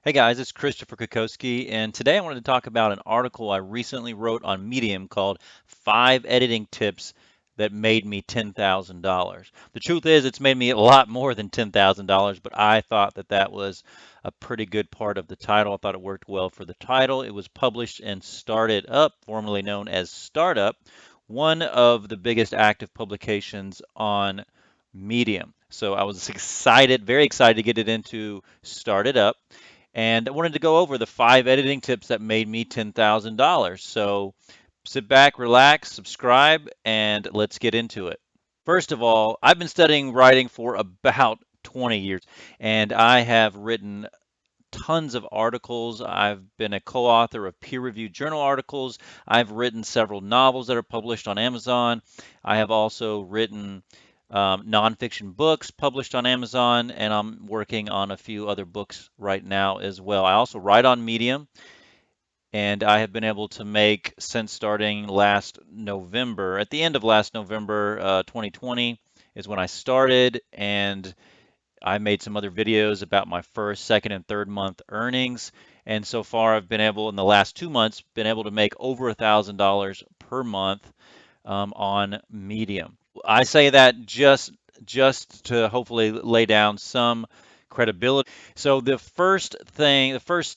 Hey guys, it's Christopher Kokoski, and today I wanted to talk about an article I recently wrote on Medium called Five Editing Tips That Made Me $10,000. The truth is, it's made me a lot more than $10,000, but I thought that that was a pretty good part of the title. I thought it worked well for the title. It was published in Started Up, formerly known as Startup, one of the biggest active publications on Medium. So I was excited, very excited to get it into Started Up. And I wanted to go over the five editing tips that made me $10,000. So sit back, relax, subscribe, and let's get into it. First of all, I've been studying writing for about 20 years, and I have written tons of articles. I've been a co-author of peer-reviewed journal articles. I've written several novels that are published on Amazon. I have also written nonfiction books published on Amazon, and I'm working on a few other books right now as well. I also write on Medium, and I have been able to make, since starting last November, at the end of last November, 2020 is when I started, and I made some other videos about my first, second, and third month earnings. And so far, I've been able, in the last 2 months, been able to make over $1,000 per month on Medium. I say that just to hopefully lay down some credibility. So the first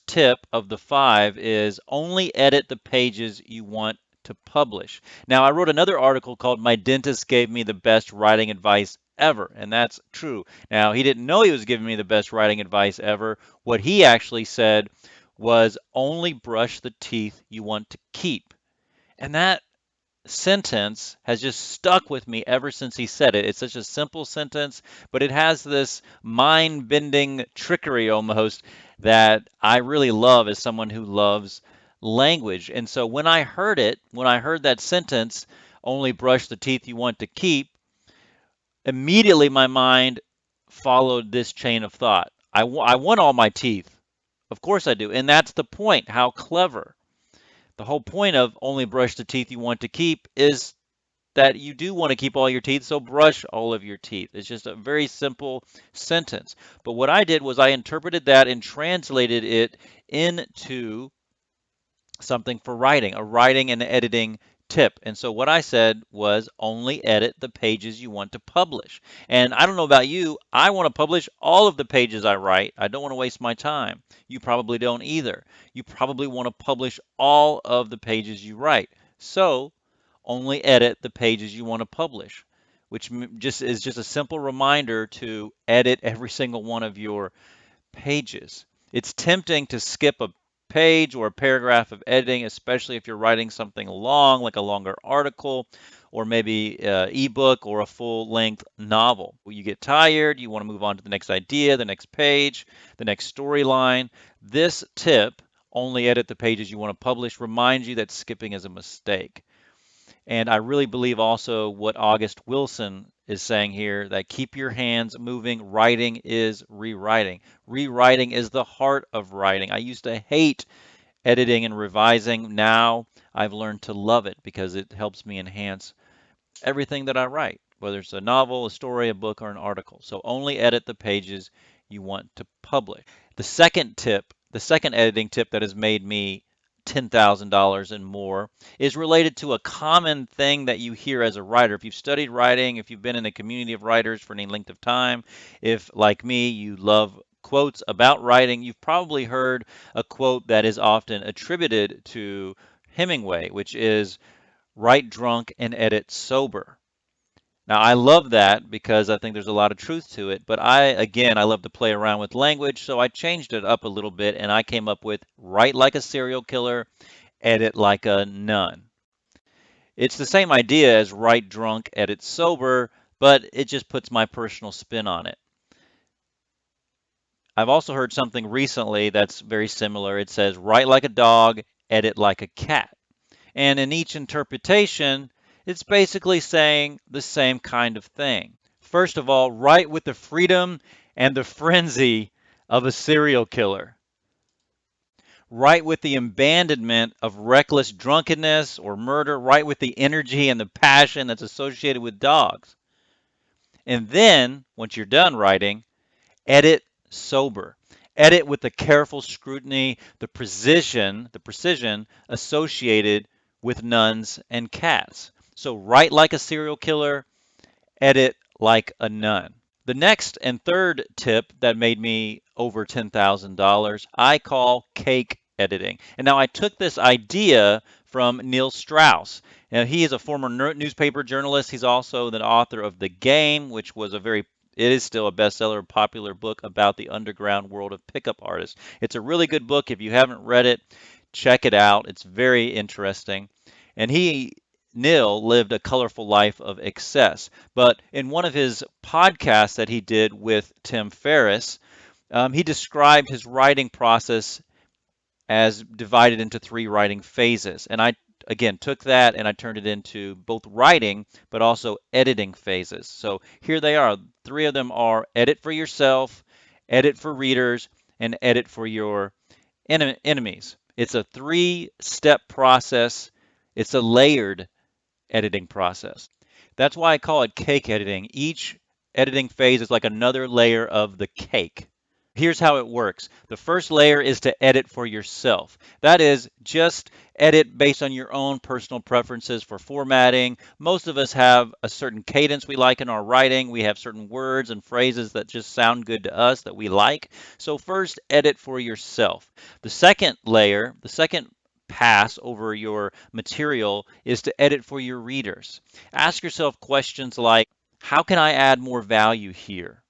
tip of the five is only edit the pages you want to publish. Now, I wrote another article called My Dentist Gave Me the Best Writing Advice Ever, and that's true. Now, he didn't know he was giving me the best writing advice ever. What he actually said was only brush the teeth you want to keep. And that sentence has just stuck with me ever since he said it. It's such a simple sentence, but it has this mind-bending trickery almost that I really love as someone who loves language. And so when I heard it, when I heard that sentence, only brush the teeth you want to keep, immediately my mind followed this chain of thought. I want all my teeth. Of course I do. And that's the point. How clever. The whole point of only brush the teeth you want to keep is that you do want to keep all your teeth, so brush all of your teeth. It's just a very simple sentence. But what I did was I interpreted that and translated it into something for writing, a writing and editing tip. And so what I said was only edit the pages you want to publish. And I don't know about you, I want to publish all of the pages I write. I don't want to waste my time. You probably don't either. You probably want to publish all of the pages you write. So only edit the pages you want to publish, which just is just a simple reminder to edit every single one of your pages. It's tempting to skip a page or a paragraph of editing, especially if you're writing something long, like a longer article, or maybe ebook or a full-length novel. You get tired, you want to move on to the next idea, the next page, the next storyline. This tip, only edit the pages you want to publish, reminds you that skipping is a mistake. And I really believe also what August Wilson is saying here, that keep your hands moving. Writing is rewriting. Rewriting is the heart of writing. I used to hate editing and revising. Now I've learned to love it because it helps me enhance everything that I write, whether it's a novel, a story, a book, or an article. So only edit the pages you want to publish. The second editing tip that has made me $10,000 and more is related to a common thing that you hear as a writer. If you've studied writing, if you've been in a community of writers for any length of time, if, like me, you love quotes about writing, you've probably heard a quote that is often attributed to Hemingway, which is write drunk and edit sober. Now, I love that because I think there's a lot of truth to it, but again, I love to play around with language, so I changed it up a little bit and I came up with write like a serial killer, edit like a nun. It's the same idea as write drunk, edit sober, but it just puts my personal spin on it. I've also heard something recently that's very similar. It says write like a dog, edit like a cat. And in each interpretation, it's basically saying the same kind of thing. First of all, write with the freedom and the frenzy of a serial killer. Write with the abandonment of reckless drunkenness or murder. Write with the energy and the passion that's associated with dogs. And then, once you're done writing, edit sober. Edit with the careful scrutiny, the precision associated with nuns and cats. So write like a serial killer, edit like a nun. The next and third tip that made me over $10,000 I call cake editing. And now I took this idea from Neil Strauss. Now, he is a former newspaper journalist. He's also the author of The Game, which was it is still a bestseller, popular book about the underground world of pickup artists. It's a really good book. If you haven't read it, check it out. It's very interesting. And Neil lived a colorful life of excess. But in one of his podcasts that he did with Tim Ferriss, he described his writing process as divided into three writing phases. And I, again, took that and I turned it into both writing but also editing phases. So here they are. Three of them are edit for yourself, edit for readers, and edit for your enemies. It's a three-step process. It's a layered editing process. That's why I call it cake editing. Each editing phase is like another layer of the cake. Here's how it works. The first layer is to edit for yourself. That is, just edit based on your own personal preferences for formatting. Most of us have a certain cadence we like in our writing. We have certain words and phrases that just sound good to us that we like. So first, edit for yourself. The second layer, the second pass over your material is to edit for your readers. Ask yourself questions like, how can I add more value here?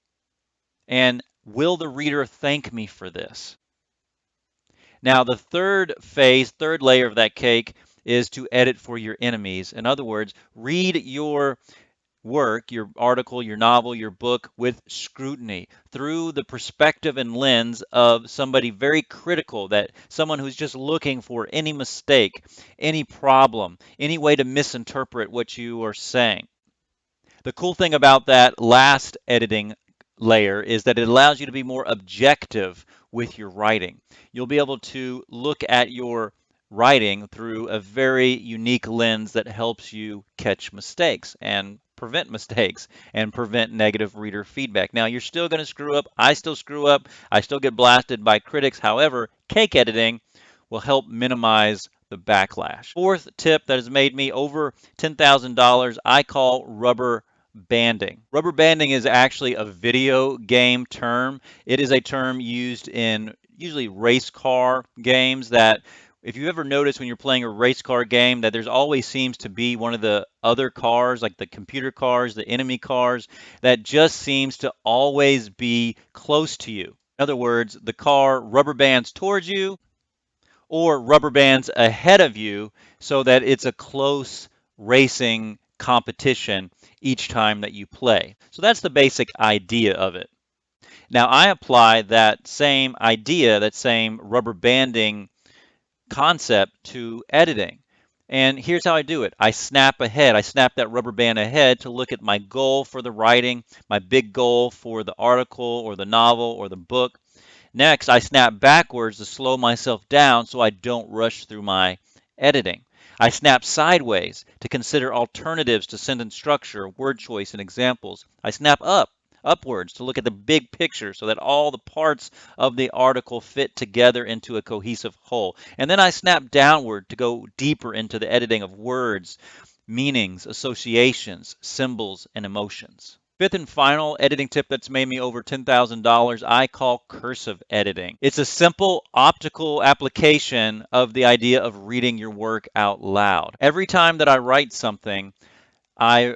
And will the reader thank me for this? Now, the third phase, third layer of that cake is to edit for your enemies. In other words, read your work, your article, your novel, your book with scrutiny through the perspective and lens of somebody very critical, that someone who's just looking for any mistake, any problem, any way to misinterpret what you are saying. The cool thing about that last editing layer is that it allows you to be more objective with your writing. You'll be able to look at your writing through a very unique lens that helps you catch mistakes and prevent negative reader feedback. Now, you're still going to screw up. I still screw up. I still get blasted by critics. However, cake editing will help minimize the backlash. Fourth tip that has made me over $10,000 I call rubber banding. Rubber banding is actually a video game term. It is a term used in usually race car games that if you ever notice when you're playing a race car game that there's always seems to be one of the other cars, like the computer cars, the enemy cars, that just seems to always be close to you. In other words, the car rubber bands towards you or rubber bands ahead of you so that it's a close racing competition each time that you play. So that's the basic idea of it. Now I apply that same idea, that same rubber banding concept to editing. And here's how I do it. I snap ahead. I snap that rubber band ahead to look at my goal for the writing, my big goal for the article or the novel or the book. Next, I snap backwards to slow myself down so I don't rush through my editing. I snap sideways to consider alternatives to sentence structure, word choice, and examples. I snap upwards to look at the big picture so that all the parts of the article fit together into a cohesive whole. And then I snap downward to go deeper into the editing of words, meanings, associations, symbols, and emotions. Fifth and final editing tip that's made me over $10,000 I call cursive editing. It's a simple optical application of the idea of reading your work out loud. Every time that I write something, I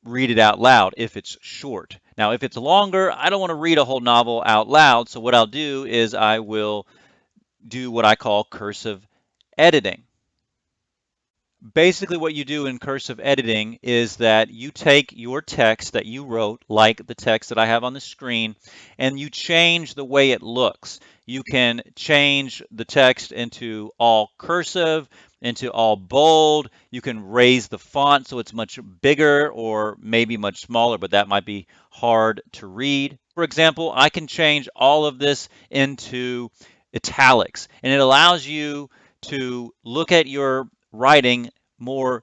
read it out loud if it's short. Now, if it's longer, I don't want to read a whole novel out loud, so what I'll do is I will do what I call cursive editing. Basically, what you do in cursive editing is that you take your text that you wrote, like the text that I have on the screen, and you change the way it looks. You can change the text into all cursive, into all bold. You can raise the font so it's much bigger or maybe much smaller, but that might be hard to read. For example, I can change all of this into italics, and it allows you to look at your writing more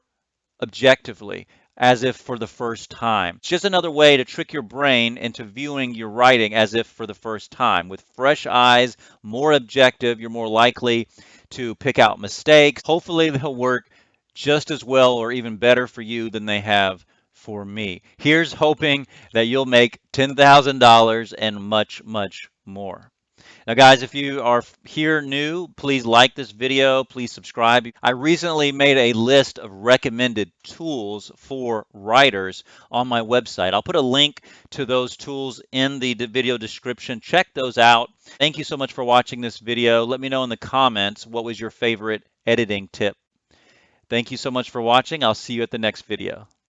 objectively. as if for the first time. It's just another way to trick your brain into viewing your writing as if for the first time. With fresh eyes, more objective, you're more likely to pick out mistakes. Hopefully, they'll work just as well or even better for you than they have for me. Here's hoping that you'll make $10,000 and much, much more. Now, guys, if you are here new, please like this video, please subscribe. I recently made a list of recommended tools for writers on my website. I'll put a link to those tools in the video description. Check those out. Thank you so much for watching this video. Let me know in the comments what was your favorite editing tip. Thank you so much for watching. I'll see you at the next video.